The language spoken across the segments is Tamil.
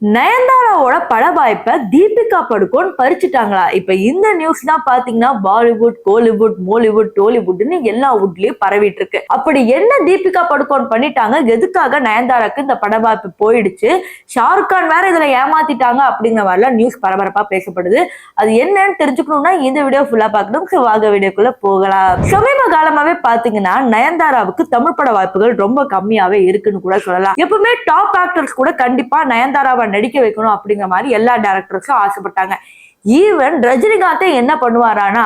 நயன்தாராவோட பட வாய்ப்பை தீபிகா படுகோன் பறிச்சுட்டாங்களா? இப்ப இந்த நியூஸ் தான் பாத்தீங்கன்னா பாலிவுட், கோலிவுட், மோலிவுட், டோலிவுட்னு எல்லா வுட்லயும் பரவிட்டு இருக்கு. அப்படி என்ன தீபிகா படுகோன் பண்ணிட்டாங்க? எதுக்காக நயன்தாராக்கு இந்த பட வாய்ப்பு போயிடுச்சு? ஷாருக் கான் வேற இதுல ஏமாத்திட்டாங்க அப்படிங்கிற மாதிரிலாம் நியூஸ் பரபரப்பா பேசப்படுது. அது என்னன்னு தெரிஞ்சுக்கணும்னா இந்த வீடியோ ஃபுல்லா பார்க்கணும். வாங்க வீடியோக்குள்ள போகலாம். சமீப காலமாவே பாத்தீங்கன்னா நயன்தாராவுக்கு தமிழ் பட வாய்ப்புகள் ரொம்ப கம்மியாவே இருக்குன்னு கூட சொல்லலாம். எப்பவுமே டாப் ஆக்டர்ஸ் கூட கண்டிப்பா நயன்தாராவை நடிக்க வைக்கணும் அப்படிங்கிற மாதிரி எல்லா டைரக்டர்ஸும் ஆசைப்பட்டாங்க. ஈவன் ரஜினிகாந்தே என்ன பண்ணுவாரானா,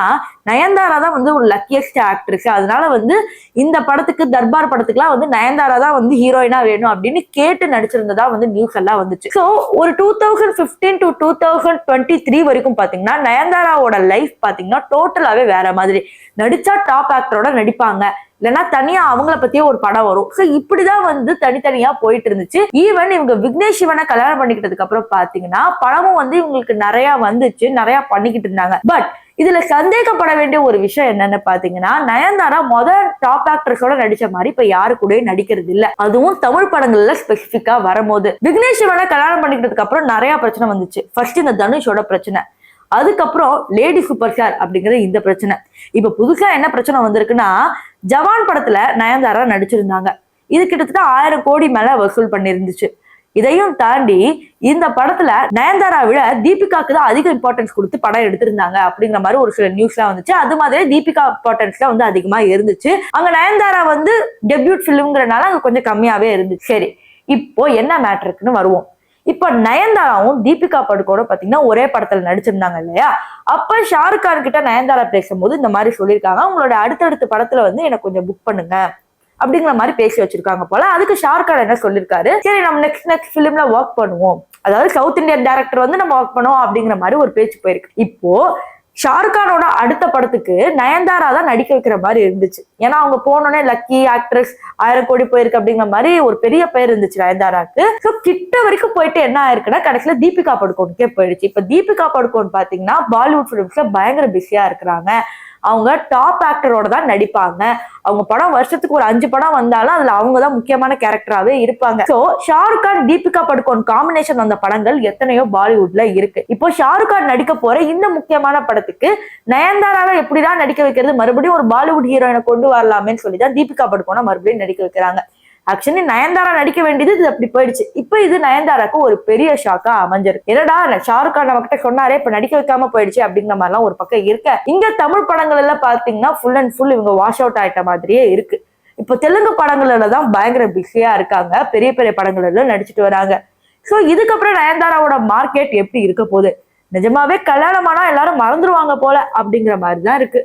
நயன்தாரா தான் வந்து ஒரு லக்கியஸ்ட் ஆக்ட்ரஸ், அதனால வந்து இந்த படத்துக்கு தர்பார் படத்துக்குலாம் வந்து நயன்தாரா தான் வந்து ஹீரோயினா வேணும் அப்படின்னு கேட்டு நடிச்சிருந்ததா வந்து நியூஸ் எல்லாம் வந்துச்சு. ஸோ ஒரு 2015 to 2023 வரைக்கும் பாத்தீங்கன்னா நயன்தாராவோட லைஃப் பாத்தீங்கன்னா டோட்டலாவே வேற மாதிரி. நடிச்சா டாப் ஆக்டரோட நடிப்பாங்க, இல்லைன்னா தனியா அவங்கள பத்தியே ஒரு படம் வரும். சோ இப்படிதான் வந்து தனித்தனியா போயிட்டு இருந்துச்சு. ஈவன் இவங்க விக்னேஷ் சிவனை கல்யாணம் பண்ணிக்கிட்டதுக்கு அப்புறம் பாத்தீங்கன்னா படமும் வந்து இவங்களுக்கு நிறைய வந்துச்சு, நிறைய பண்ணிக்கிட்டு இருந்தாங்க. பட் இதுல சந்தேகப்பட வேண்டிய ஒரு விஷயம் என்னன்னு பாத்தீங்கன்னா, நயன்தாரா முதல் டாப் ஆக்டர்ஸோட நடிச்ச மாதிரி இப்ப யாரு கூட நடிக்கிறது இல்ல. அதுவும் தமிழ் படங்கள்ல ஸ்பெசிபிக்கா வரும்போது விக்னேஷ் சிவனை கல்யாணம் பண்ணிக்கிட்டதுக்கு அப்புறம் நிறைய பிரச்சனை வந்துச்சு. ஃபர்ஸ்ட் இந்த தனுஷோட பிரச்சனை, அதுக்கப்புறம் லேடி சூப்பர் ஸ்டார் அப்படிங்கிற இந்த பிரச்சனை. இப்ப புதுசா என்ன பிரச்சனை வந்திருக்குன்னா, ஜவான் படத்துல நயன்தாரா நடிச்சிருந்தாங்க. இது கிட்டத்தட்ட 1000 கோடி மேல வசூல் பண்ணிருந்துச்சு. இதையும் தாண்டி இந்த படத்துல நயன்தாரா விட தீபிகாக்கு தான் அதிக இம்பார்ட்டன்ஸ் கொடுத்து படம் எடுத்திருந்தாங்க அப்படிங்கிற மாதிரி ஒரு சில நியூஸ் எல்லாம் வந்துச்சு. அது மாதிரி தீபிகா இம்பார்ட்டன்ஸ் தான் வந்து அதிகமா இருந்துச்சு. அங்க நயன்தாரா வந்து டெபியூட் பிலிம்ங்கிறனால அங்க கொஞ்சம் கம்மியாவே இருந்துச்சு. சரி, இப்போ என்ன மேட்டருக்குன்னு வருவோம். இப்ப நயன்தாராவும் தீபிகா படுகோனும் பாத்தீங்கன்னா ஒரே படத்துல நடிச்சிருந்தாங்க இல்லையா? அப்ப ஷாருக் கான் கிட்ட நயன்தாரா பேசும்போது இந்த மாதிரி சொல்லியிருக்காங்க, உங்களோட அடுத்தடுத்த படத்துல வந்து எனக்கு கொஞ்சம் புக் பண்ணுங்க அப்படிங்கிற மாதிரி பேசி வச்சிருக்காங்க போல. அதுக்கு ஷாருக் கான் என்ன சொல்லியிருக்காரு, சரி நம்ம நெக்ஸ்ட் பிலிம்ல ஒர்க் பண்ணுவோம், அதாவது சவுத் இந்தியன் டைரக்டர் வந்து நம்ம ஒர்க் பண்ணுவோம் அப்படிங்கிற மாதிரி ஒரு பேச்சு போயிருக்கு. இப்போ ஷாருக் கானோட அடுத்த படத்துக்கு நயன்தாரா தான் நடிக்க வைக்கிற மாதிரி இருந்துச்சு. ஏன்னா அவங்க போனோடனே லக்கி ஆக்ட்ரஸ் 1000 கோடி போயிருக்கு அப்படிங்கிற மாதிரி ஒரு பெரிய பேர் இருந்துச்சு நயன்தாராக்கு. ஸோ கிட்ட வரைக்கும் போயிட்டு என்ன ஆயிருக்குன்னா கடைசியில தீபிகா படுகோனுக்கே போயிடுச்சு. இப்ப தீபிகா படுகோன் பாத்தீங்கன்னா பாலிவுட் பிலிம்ஸ்ல பயங்கர பிஸியா இருக்கிறாங்க. அவங்க டாப் ஆக்டரோட தான் நடிப்பாங்க. அவங்க படம் வருஷத்துக்கு ஒரு 5 படம் வந்தாலும் அதுல அவங்க தான் முக்கியமான கேரக்டராவே இருப்பாங்க. சோ ஷாருக் கான் தீபிகா படுகோன் காம்பினேஷன் வந்த படங்கள் எத்தனையோ பாலிவுட்ல இருக்கு. இப்போ ஷாருக் கான் நடிக்க போற இந்த முக்கியமான படத்துக்கு நயன்தாராவை எப்படிதான் நடிக்க வைக்கிறது, மறுபடியும் ஒரு பாலிவுட் ஹீரோயினை கொண்டு வரலாமேன்னு சொல்லிதான் தீபிகா படுகோனை மறுபடியும் நடிக்க வைக்கிறாங்க. ஆக்சுவலி நயன்தாரா நடிக்க வேண்டியது இது அப்படி போயிடுச்சு. இப்ப இது நயன்தாராக்கு ஒரு பெரிய ஷாக்கா அமைஞ்சிருக்கு. என்னடா ஷாருக் கான் நம்ம கிட்ட சொன்னாரே, இப்ப நடிக்க வைக்காம போயிடுச்சு அப்படிங்கிற மாதிரி எல்லாம் ஒரு பக்கம் இருக்க, இங்க தமிழ் படங்கள் எல்லாம் பாத்தீங்கன்னா ஃபுல் அண்ட் ஃபுல் இவங்க வாஷ் அவுட் ஆயிட்ட மாதிரியே இருக்கு. இப்போ தெலுங்கு படங்கள்ல தான் பயங்கர பிஸியா இருக்காங்க, பெரிய பெரிய படங்கள்ல நடிச்சுட்டு வராங்க. சோ இதுக்கப்புறம் நயன்தாராவோட மார்க்கெட் எப்படி இருக்க போகுது? நிஜமாவே கல்யாணமானா எல்லாரும் மறந்துருவாங்க போல அப்படிங்கிற மாதிரிதான் இருக்கு.